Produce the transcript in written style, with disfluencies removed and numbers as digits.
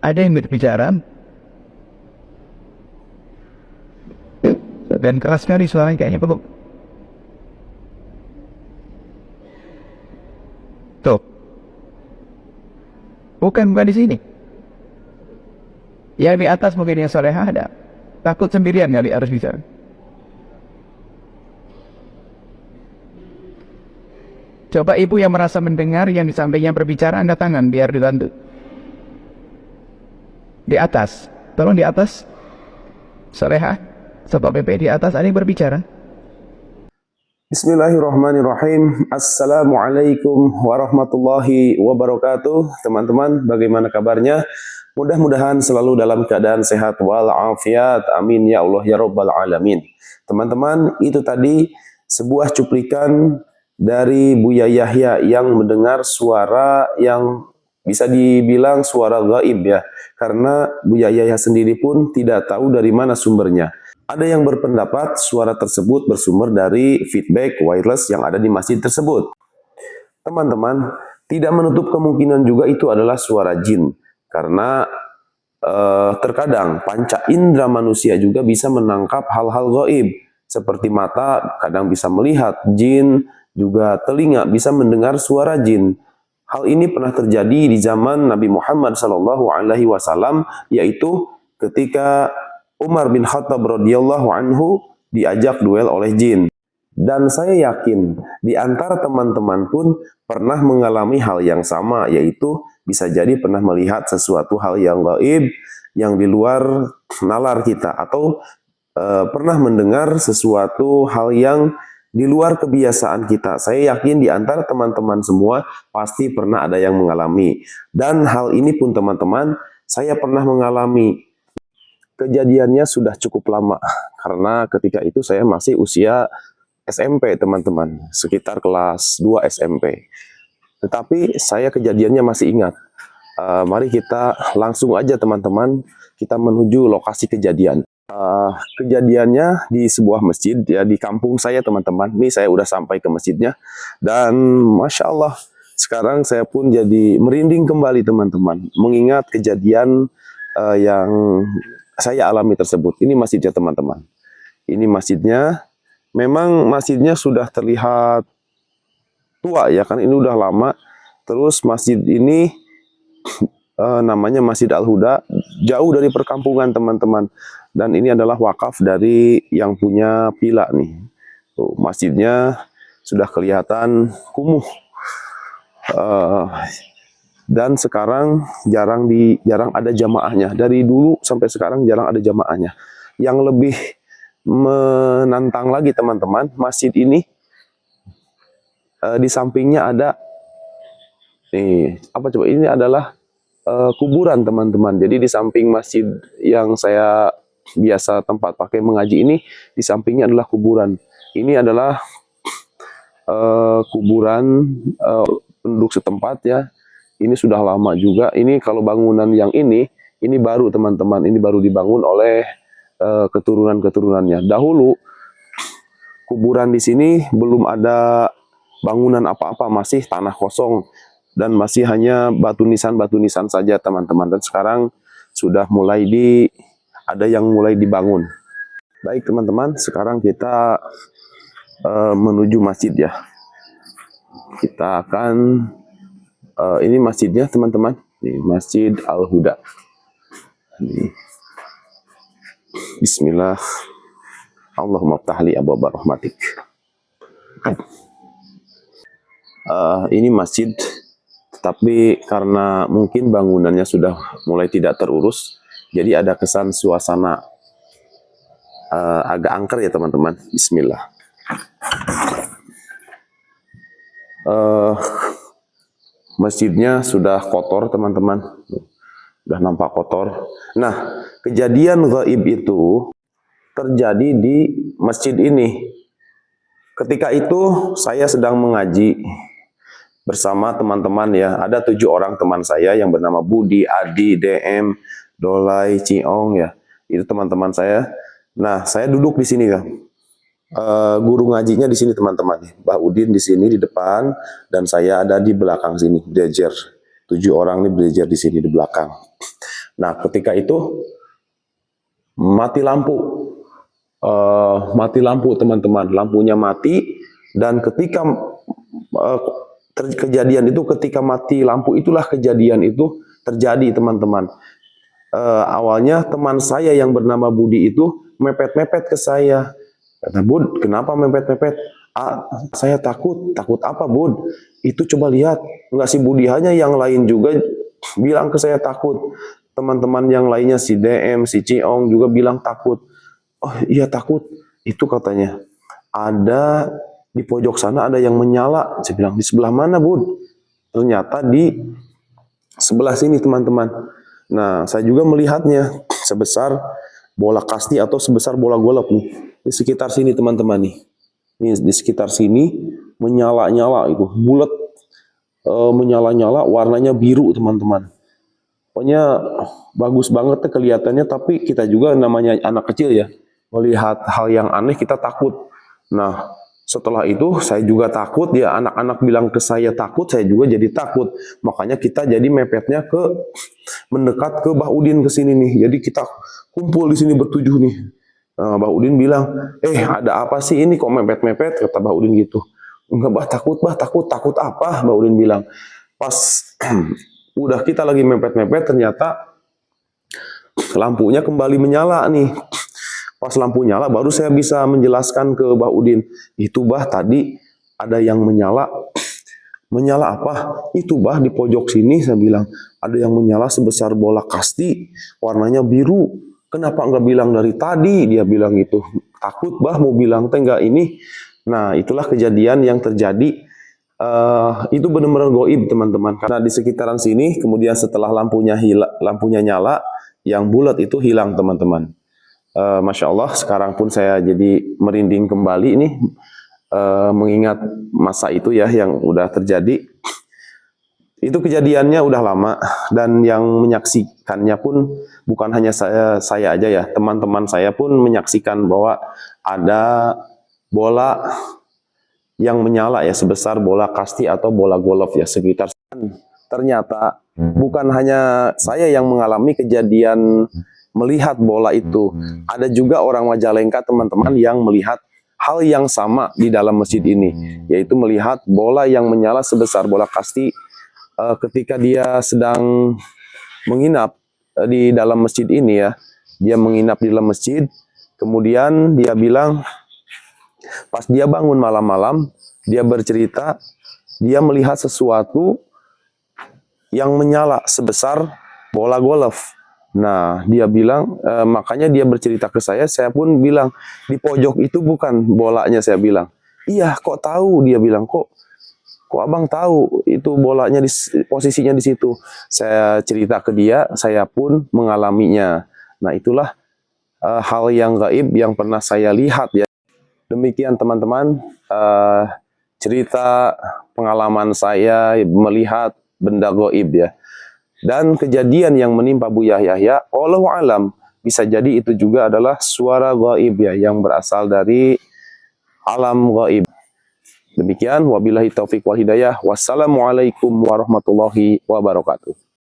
ada yang berbicara dan keras sekali suaranya kayaknya peluk. Tuh. Bukan di sini. Yang di atas mungkin yang solehah ada. Takut sendirian kali harus bisa. Coba ibu yang merasa mendengar yang di sampingnya berbicara, angkat tangan biar dibantu. Di atas. Tolong di atas. Solehah. Sobat PP di atas ada yang berbicara. Bismillahirrahmanirrahim. Assalamualaikum warahmatullahi wabarakatuh. Teman-teman, bagaimana kabarnya? Mudah-mudahan selalu dalam keadaan sehat walafiat. Amin ya Allah ya Rabbal alamin. Teman-teman, itu tadi sebuah cuplikan dari Buya Yahya yang mendengar suara yang bisa dibilang suara gaib ya. Karena Buya Yahya sendiri pun tidak tahu dari mana sumbernya. Ada yang berpendapat suara tersebut bersumber dari feedback wireless yang ada di masjid tersebut. Teman-teman, tidak menutup kemungkinan juga itu adalah suara jin. Karena terkadang panca indera manusia juga bisa menangkap hal-hal gaib. Seperti mata kadang bisa melihat jin, juga telinga bisa mendengar suara jin. Hal ini pernah terjadi di zaman Nabi Muhammad SAW, yaitu ketika Umar bin Khattab radhiyallahu anhu diajak duel oleh jin. Dan saya yakin di antara teman-teman pun pernah mengalami hal yang sama, yaitu bisa jadi pernah melihat sesuatu hal yang gaib, yang di luar nalar kita, atau pernah mendengar sesuatu hal yang di luar kebiasaan kita. Saya yakin di antara teman-teman semua pasti pernah ada yang mengalami. Dan hal ini pun teman-teman, saya pernah mengalami. Kejadiannya sudah cukup lama, karena ketika itu saya masih usia SMP teman-teman, sekitar kelas 2 SMP. Tetapi saya kejadiannya masih ingat. Mari kita langsung aja teman-teman, kita menuju lokasi kejadian. Kejadiannya di sebuah masjid ya, di kampung saya teman-teman. Ini saya udah sampai ke masjidnya, dan Masya Allah, sekarang saya pun jadi merinding kembali teman-teman, mengingat kejadian yang saya alami tersebut. Ini masjidnya teman-teman. Ini masjidnya. Memang masjidnya sudah terlihat tua ya kan, ini udah lama. Terus masjid ini namanya Masjid Al-Huda, jauh dari perkampungan teman-teman. Dan ini adalah wakaf dari yang punya villa nih. Tuh, masjidnya sudah kelihatan kumuh. Dan sekarang jarang ada jamaahnya. Dari dulu sampai sekarang jarang ada jamaahnya. Yang lebih menantang lagi teman-teman, masjid ini di sampingnya ada apa coba, ini adalah kuburan teman-teman. Jadi di samping masjid yang saya biasa tempat pakai mengaji ini, di sampingnya adalah kuburan. Ini adalah kuburan penduduk setempat ya. Ini sudah lama juga. Ini kalau bangunan yang ini baru teman-teman. Ini baru dibangun oleh keturunan-keturunannya. Dahulu kuburan di sini belum ada bangunan apa-apa, masih tanah kosong dan masih hanya batu nisan saja teman-teman. Dan sekarang sudah mulai ada yang mulai dibangun. Baik teman-teman, sekarang kita menuju masjid ya. Kita akan ini masjidnya teman-teman, ini Masjid Al-Huda. Bismillah. Allahumma ftahli abwaaba rahmatik. Ini masjid, tetapi karena mungkin bangunannya sudah mulai tidak terurus, jadi ada kesan suasana agak angker ya teman-teman. Bismillah. Masjidnya sudah kotor teman-teman, sudah nampak kotor. Nah, kejadian gaib itu terjadi di masjid ini. Ketika itu saya sedang mengaji bersama teman-teman ya. Ada 7 orang teman saya yang bernama Budi, Adi, DM, Dolai, Ciong ya. Itu teman-teman saya. Nah, saya duduk di sini ya. Guru ngajinya di sini teman-teman, Mbah Udin di sini di depan, dan saya ada di belakang sini, belajar. 7 orang nih belajar di sini di belakang. Nah, ketika itu mati lampu. Mati lampu teman-teman, lampunya mati, dan ketika kejadian itu, ketika mati lampu itulah kejadian itu terjadi teman-teman. Awalnya teman saya yang bernama Budi itu mepet-mepet ke saya. Kata, Bud, kenapa mepet-mepet? Ah, saya takut. Takut apa, Bud? Itu coba lihat. Enggak si Budi, hanya yang lain juga bilang ke saya takut. Teman-teman yang lainnya, si DM, si Ciong juga bilang takut. Oh iya takut. Itu katanya. Ada di pojok sana ada yang menyala. Saya bilang, di sebelah mana, Bud? Ternyata di sebelah sini teman-teman. Nah, saya juga melihatnya sebesar bola kasti atau sebesar bola golf nih. Di sekitar sini teman-teman nih. Ini di sekitar sini menyala-nyala itu, bulat, menyala-nyala, warnanya biru teman-teman. Pokoknya bagus banget kelihatannya, tapi kita juga namanya anak kecil ya, melihat hal yang aneh kita takut. Nah, setelah itu saya juga takut ya, anak-anak bilang ke saya takut, saya juga jadi takut. Makanya kita jadi mepetnya mendekat ke Bah Udin ke sini nih. Jadi kita kumpul di sini bertujuh nih. Nah, Bah Udin bilang, ada apa sih ini kok mepet-mepet? Kata Bah Udin gitu. Enggak, Bah, takut apa? Bah Udin bilang. Pas udah kita lagi mepet-mepet, ternyata lampunya kembali menyala nih. Pas lampu nyala baru saya bisa menjelaskan ke Bah Udin. Itu Bah tadi ada yang menyala. Menyala apa? Itu Bah di pojok sini, saya bilang. Ada yang menyala sebesar bola kasti. Warnanya biru. Kenapa enggak bilang dari tadi? Dia bilang gitu. Takut Bah mau bilang teh enggak ini. Nah itulah kejadian yang terjadi. Itu benar-benar goib teman-teman. Karena di sekitaran sini kemudian setelah lampunya nyala, yang bulat itu hilang teman-teman. Masya Allah, sekarang pun saya jadi merinding kembali nih, mengingat masa itu ya yang udah terjadi. Itu kejadiannya udah lama, dan yang menyaksikannya pun bukan hanya saya aja ya, teman-teman saya pun menyaksikan bahwa ada bola yang menyala ya, sebesar bola kasti atau bola golf ya, sekitar. Ternyata bukan hanya saya yang mengalami kejadian melihat bola itu. Ada juga orang Majalengka teman-teman yang melihat hal yang sama di dalam masjid ini, yaitu melihat bola yang menyala sebesar bola kasti ketika dia sedang menginap di dalam masjid ini ya. Dia menginap di dalam masjid, kemudian dia bilang pas dia bangun malam-malam, dia bercerita dia melihat sesuatu yang menyala sebesar bola golf. Nah, dia bilang, makanya dia bercerita ke saya pun bilang, di pojok itu bukan bolanya, saya bilang. Iya, kok tahu? Dia bilang, kok abang tahu itu bolanya posisinya di situ? Saya cerita ke dia, saya pun mengalaminya. Nah, itulah hal yang gaib yang pernah saya lihat ya. Demikian teman-teman, cerita pengalaman saya melihat benda gaib ya. Dan kejadian yang menimpa Buya Yahya, wallahu alam, bisa jadi itu juga adalah suara gaib ya, yang berasal dari alam gaib. Demikian, wabillahi taufiq wal hidayah. Wassalamualaikum warahmatullahi wabarakatuh.